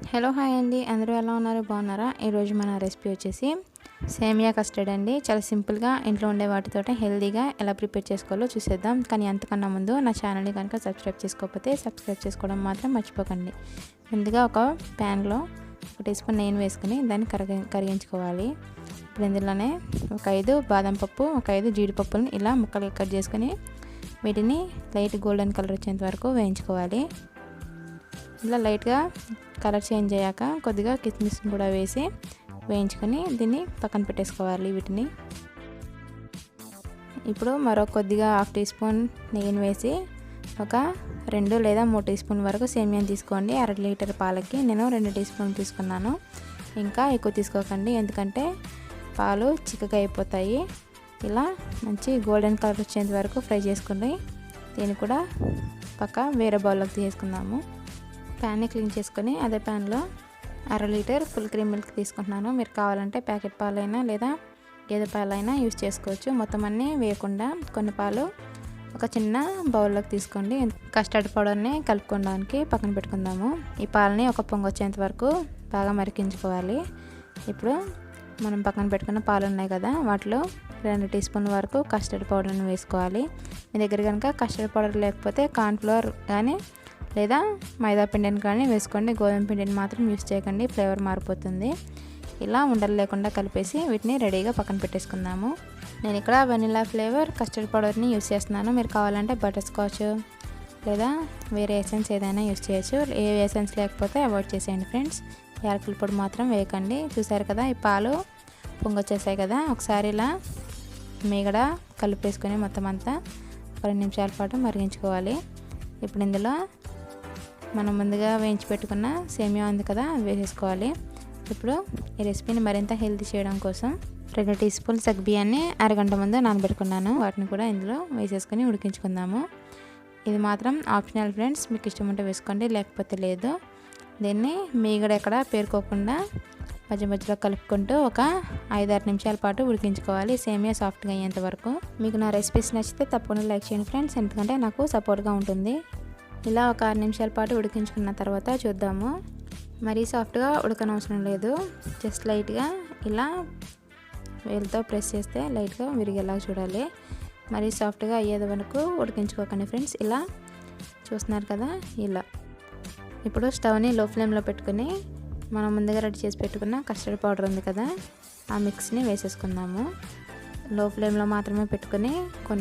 Hello hi అండి, అందరూ ఎలా ఉన్నారు? బాగున్నారా? ఈరోజు మన రెసిపీ వచ్చేసి సేమియా కస్టర్డ్ అండి. చాలా సింపుల్గా ఇంట్లో ఉండే వాటితోటే హెల్తీగా ఎలా ప్రిపేర్ చేసుకోవాలో చూసేద్దాం. కానీ అంతకన్నా ముందు నా ఛానల్ని కనుక సబ్స్క్రైబ్ చేసుకోకపోతే సబ్స్క్రైబ్ చేసుకోవడం మాత్రం మర్చిపోకండి. ముందుగా ఒక ప్యాన్లో 1 టీ స్పూన్ నెయ్యి వేసుకుని దాన్ని కరిగించుకోవాలి. ఇప్పుడు ఇందులోనే ఒక 5 బాదం పప్పు, ఒక 5 జీడిపప్పులను ఇలా ముక్కలు కట్ చేసుకుని వీటిని లైట్ గోల్డెన్ కలర్ వచ్చేంత వరకు వేయించుకోవాలి. ఇలా లైట్గా కలర్ చేంజ్ అయ్యాక కొద్దిగా కిస్మిస్ని కూడా వేసి వేయించుకొని దీన్ని పక్కన పెట్టేసుకోవాలి. వీటిని ఇప్పుడు మరో కొద్దిగా 1/2 టీ స్పూన్ నెయ్యిని వేసి ఒక 2 లేదా 3 టీ స్పూన్ వరకు సేమియాని తీసుకోండి. 1/2 లీటర్ పాలకి నేను 2 టీ స్పూన్లు తీసుకున్నాను. ఇంకా ఎక్కువ తీసుకోకండి, ఎందుకంటే పాలు చిక్కగా అయిపోతాయి. ఇలా మంచి గోల్డెన్ కలర్ వచ్చేంత వరకు ఫ్రై చేసుకుని దీన్ని కూడా వేరే బౌల్లోకి తీసుకుందాము. ప్యాన్ని క్లీన్ చేసుకొని అదే ప్యాన్లో 1/2 లీటర్ ఫుల్ క్రీమ్ మిల్క్ తీసుకుంటున్నాను. మీరు కావాలంటే ప్యాకెట్ పాలైనా లేదా గేదె పాలైనా యూజ్ చేసుకోవచ్చు. మొత్తం అన్నీ వేయకుండా కొన్ని పాలు ఒక చిన్న బౌల్లోకి తీసుకోండి. కస్టర్డ్ పౌడర్ని కలుపుకోవడానికి పక్కన పెట్టుకుందాము. ఈ పాలని ఒక పొంగు వచ్చేంత వరకు బాగా మరిగించుకోవాలి. ఇప్పుడు మనం పక్కన పెట్టుకున్న పాలు ఉన్నాయి కదా, వాటిలో 2 టీ స్పూన్ల వరకు కస్టర్డ్ పౌడర్ని వేసుకోవాలి. మీ దగ్గర కనుక కస్టర్డ్ పౌడర్ లేకపోతే కార్న్ఫ్లోర్ కానీ లేదా మైదా పిండిని కానీ వేసుకోండి. గోధుమ పిండిని మాత్రం యూస్ చేయకండి, ఫ్లేవర్ మారిపోతుంది. ఇలా ఉండలు లేకుండా కలిపేసి వీటిని రెడీగా పక్కన పెట్టేసుకుందాము. నేను ఇక్కడ వెనిలా ఫ్లేవర్ కస్టర్డ్ పౌడర్ని యూస్ చేస్తున్నాను. మీరు కావాలంటే బటర్ స్కాచ్ లేదా వేరే ఎసెన్స్ ఏదైనా యూస్ చేయొచ్చు. ఏ ఎసెన్స్ లేకపోతే అవాయిడ్ చేసేయండి ఫ్రెండ్స్. యాలకుల పొడి మాత్రం వేయకండి. చూసారు కదా, ఈ పాలు పొంగొచ్చేసాయి కదా, ఒకసారి ఇలా మీగడ కలిపేసుకొని మొత్తం అంతా 2 నిమిషాల పాటు మరిగించుకోవాలి. ఇప్పుడు ఇందులో మనం ముందుగా వేయించి పెట్టుకున్న సేమియా ఉంది కదా, అది వేసేసుకోవాలి. ఇప్పుడు ఈ రెసిపీని మరింత హెల్తీ చేయడం కోసం 2 టీ స్పూన్ సగ్బియ్యాన్ని అరగంట ముందు నానబెట్టుకున్నాను. వాటిని కూడా ఇందులో వేసేసుకొని ఉడికించుకుందాము. ఇది మాత్రం ఆప్షనల్ ఫ్రెండ్స్, మీకు ఇష్టం ఉంటే వేసుకోండి, లేకపోతే లేదు. దీన్ని మీగడ ఎక్కడ పేరుకోకుండా మధ్య మధ్యలో కలుపుకుంటూ ఒక 5-6 నిమిషాల పాటు ఉడికించుకోవాలి, సేమియా సాఫ్ట్గా అయ్యేంత వరకు. మీకు నా రెసిపీస్ నచ్చితే తప్పకుండా లైక్ చేయండి ఫ్రెండ్స్, ఎందుకంటే నాకు సపోర్ట్గా ఉంటుంది. ఇలా ఒక 6 నిమిషాల పాటు ఉడికించుకున్న తర్వాత చూద్దాము. మరీ సాఫ్ట్గా ఉడకనవసరం లేదు, జస్ట్ లైట్గా ఇలా వేలుతో ప్రెస్ చేస్తే లైట్గా విరిగేలా చూడాలి. మరీ సాఫ్ట్గా అయ్యేది వరకు ఉడికించుకోకండి ఫ్రెండ్స్. ఇలా చూస్తున్నారు కదా, ఇలా. ఇప్పుడు స్టవ్ని లో ఫ్లేమ్లో పెట్టుకుని మనం ముందుగా రెడీ చేసి పెట్టుకున్న కస్టర్డ్ పౌడర్ ఉంది కదా, ఆ మిక్స్ని వేసేసుకుందాము. లో ఫ్లేమ్లో మాత్రమే పెట్టుకుని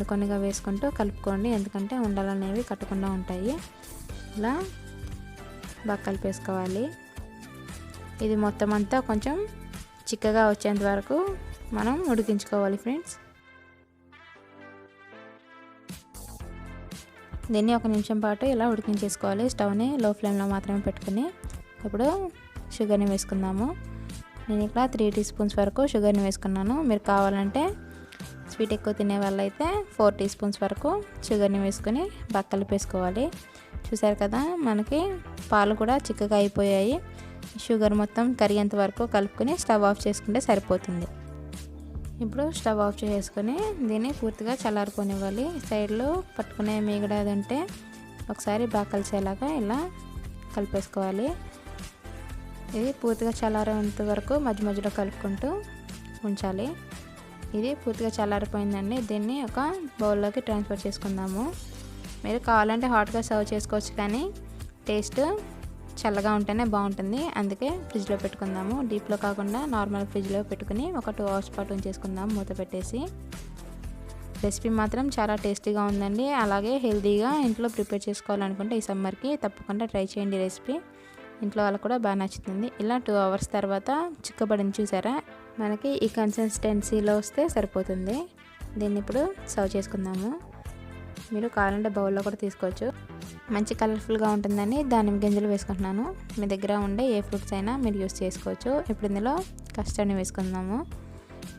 కొన్నిగా వేసుకుంటూ కలుపుకోండి, ఎందుకంటే ఉండలు అనేవి కట్టకుండా ఉంటాయి. ఇలా బాగా కలిపేసుకోవాలి. ఇది మొత్తం అంతా కొంచెం చిక్కగా వచ్చేంత వరకు మనం ఉడికించుకోవాలి ఫ్రెండ్స్. దీన్ని 1 నిమిషం పాటు ఇలా ఉడికించేసుకోవాలి, స్టవ్ని లో ఫ్లేమ్లో మాత్రమే పెట్టుకుని. ఇప్పుడు షుగర్ని వేసుకుందాము. నేను ఇక్కడ 3 టీ స్పూన్స్ వరకు షుగర్ని వేసుకున్నాను. మీరు కావాలంటే స్వీట్ ఎక్కువ తినే వాళ్ళైతే 4 టీ స్పూన్స్ వరకు షుగర్ని వేసుకొని బాగా కలిపేసుకోవాలి. చూసారు కదా, మనకి పాలు కూడా చిక్కగా అయిపోయాయి. షుగర్ మొత్తం కరిగేంత వరకు కలుపుకొని స్టవ్ ఆఫ్ చేసుకుంటే సరిపోతుంది. ఇప్పుడు స్టవ్ ఆఫ్ చేసుకొని దీన్ని పూర్తిగా చల్లారిపోనివ్వాలి. సైడ్లో పట్టుకునే మీగడ అది ఉంటే ఒకసారి బాగా కలిసేలాగా ఇలా కలిపేసుకోవాలి. ఇది పూర్తిగా చల్లారేంత వరకు మధ్య మధ్యలో కలుపుకుంటూ ఉంచాలి. ఇది పూర్తిగా చల్లారిపోయిందండి. దీన్ని ఒక బౌల్లోకి ట్రాన్స్ఫర్ చేసుకుందాము. మీరు కావాలంటే హాట్గా సర్వ్ చేసుకోవచ్చు, కానీ టేస్ట్ చల్లగా ఉంటేనే బాగుంటుంది, అందుకే ఫ్రిడ్జ్లో పెట్టుకుందాము. డీప్లో కాకుండా నార్మల్ ఫ్రిడ్జ్లో పెట్టుకుని ఒక 2 అవర్స్ పాటు ఉంచేసుకుందాం మూత పెట్టేసి. రెసిపీ మాత్రం చాలా టేస్టీగా ఉందండి. అలాగే హెల్తీగా ఇంట్లో ప్రిపేర్ చేసుకోవాలనుకుంటే ఈ సమ్మర్కి తప్పకుండా ట్రై చేయండి రెసిపీ. ఇంట్లో వాళ్ళకు కూడా బాగా నచ్చుతుంది. ఇలా 2 అవర్స్ తర్వాత చిక్కబడింది చూసారా, మనకి ఈ కన్సిస్టెన్సీలో వస్తే సరిపోతుంది. దీన్ని ఇప్పుడు సర్వ్ చేసుకుందాము. మీరు కావాలంటే బౌల్లో కూడా తీసుకోవచ్చు. మంచి కలర్ఫుల్గా ఉంటుందని దానిమ్మ గింజలు వేసుకుంటున్నాను. మీ దగ్గర ఉండే ఏ ఫ్రూట్స్ అయినా మీరు యూస్ చేసుకోవచ్చు. ఇప్పుడు ఇందులో కస్టర్డ్ని వేసుకుందాము.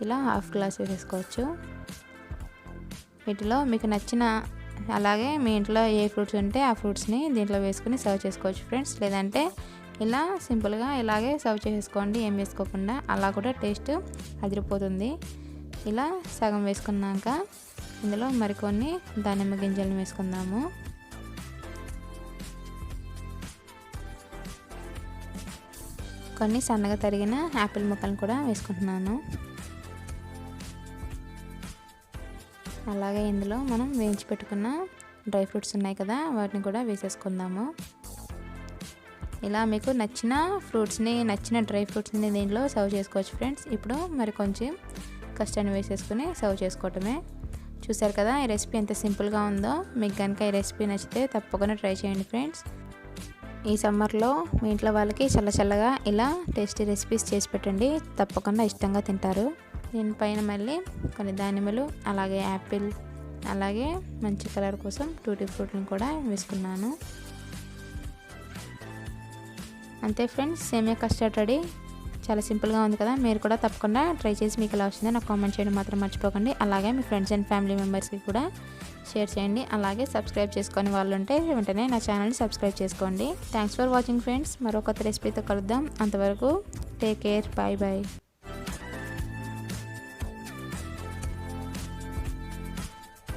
ఇలా 1/2 గ్లాస్ వేసుకోవచ్చు. వీటిలో మీకు నచ్చిన, అలాగే మీ ఇంట్లో ఏ ఫ్రూట్స్ ఉంటే ఆ ఫ్రూట్స్ని దీంట్లో వేసుకుని సర్వ్ చేసుకోవచ్చు ఫ్రెండ్స్. లేదంటే ఇలా సింపుల్గా ఇలాగే సర్వ్ చేసుకోండి, ఏం వేసుకోకుండా. అలా కూడా టేస్ట్ అదిరిపోతుంది. ఇలా సగం వేసుకున్నాక ఇందులో మరికొన్ని దానిమ్మ గింజలను వేసుకుందాము. కొన్ని సన్నగా తరిగిన యాపిల్ ముక్కలను కూడా వేసుకుంటున్నాను. అలాగే ఇందులో మనం వేయించి పెట్టుకున్న డ్రై ఫ్రూట్స్ ఉన్నాయి కదా, వాటిని కూడా వేసేసుకుందాము. ఇలా మీకు నచ్చిన ఫ్రూట్స్ని, నచ్చిన డ్రై ఫ్రూట్స్ని దీంట్లో సర్వ్ చేసుకోవచ్చు ఫ్రెండ్స్. ఇప్పుడు మరి కొంచెం కస్టర్డ్ వేసేసుకుని సర్వ్ చేసుకోవటమే. చూసారు కదా ఈ రెసిపీ ఎంత సింపుల్గా ఉందో. మీకు కనుక ఈ రెసిపీ నచ్చితే తప్పకుండా ట్రై చేయండి ఫ్రెండ్స్. ఈ సమ్మర్లో మీ ఇంట్లో వాళ్ళకి చల్లగా ఇలా టేస్టీ రెసిపీస్ చేసి పెట్టండి, తప్పకుండా ఇష్టంగా తింటారు. దీనిపైన మళ్ళీ కొన్ని దానిమ్మలు, అలాగే యాపిల్, అలాగే మంచి కలర్ కోసం టూటీ ఫ్రూట్ని కూడా వేసుకున్నాను. అంతే ఫ్రెండ్స్, సేమియా కస్టర్డ్ రెడీ. చాలా సింపుల్గా ఉంది కదా. మీరు కూడా తప్పకుండా ట్రై చేసి మీకు ఎలా వచ్చిందో నాకు కామెంట్ చేయడం మాత్రం మర్చిపోకండి. అలాగే మీ ఫ్రెండ్స్ అండ్ ఫ్యామిలీ మెంబర్స్కి కూడా షేర్ చేయండి. అలాగే సబ్స్క్రైబ్ చేసుకొని వాళ్ళు ఉంటే వెంటనే నా ఛానల్ని సబ్స్క్రైబ్ చేసుకోండి. Thanks for watching friends. మరో కొత్త రెసిపీతో కలుద్దాం. అంతవరకు టేక్ కేర్, బాయ్ బాయ్.